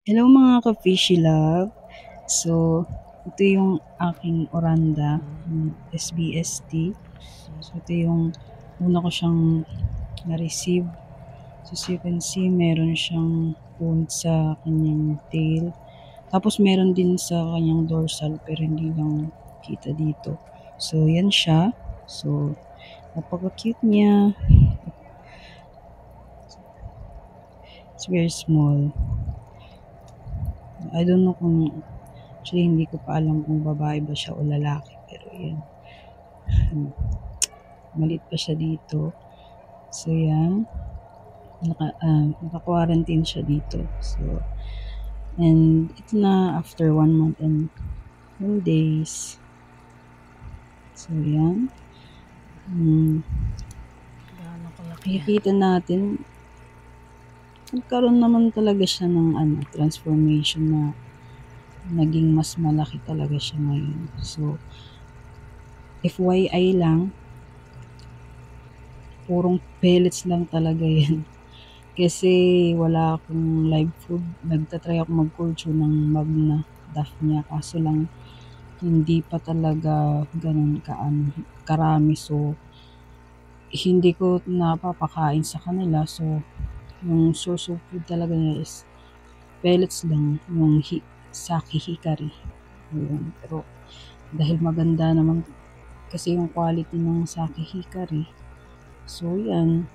Hello mga ka-fishy love. So, ito yung aking oranda, SBST. So, ito yung una ko siyang na-receive. So, as you can see, meron siyang wound sa kanyang tail. Tapos, meron din sa kanyang dorsal, pero hindi lang kita dito. So, yan siya. So, napaka-cute niya. It's very small. I don't know kung actually hindi ko pa alam kung babae ba siya o lalaki, pero yan. Maliit pa siya dito. So yan, naka-quarantine siya dito. So, and ito na after 1 month and 1 days. So yan. Nakikita natin, nagkaroon naman talaga siya ng transformation na naging mas malaki talaga siya ngayon. So, FYI lang, purong pellets lang talaga yan. Kasi wala akong live food. Nagtatry ako mag-culture ng Magna Daphnia. Kaso lang, hindi pa talaga ganun karami. So, hindi ko napapakain sa kanila. So, yung source of food talaga niya is pellets lang. Yung sake hikari. Yun. Pero, dahil maganda naman kasi yung quality ng sake hikari. So, yan.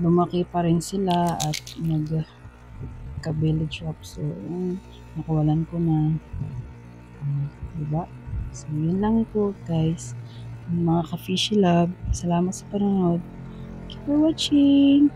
Lumaki pa rin sila at nagka-belly drop. So, nakawalan ko na. Diba? So, yun lang po guys. Mga ka-fishy love, salamat sa panonood. Keep for watching!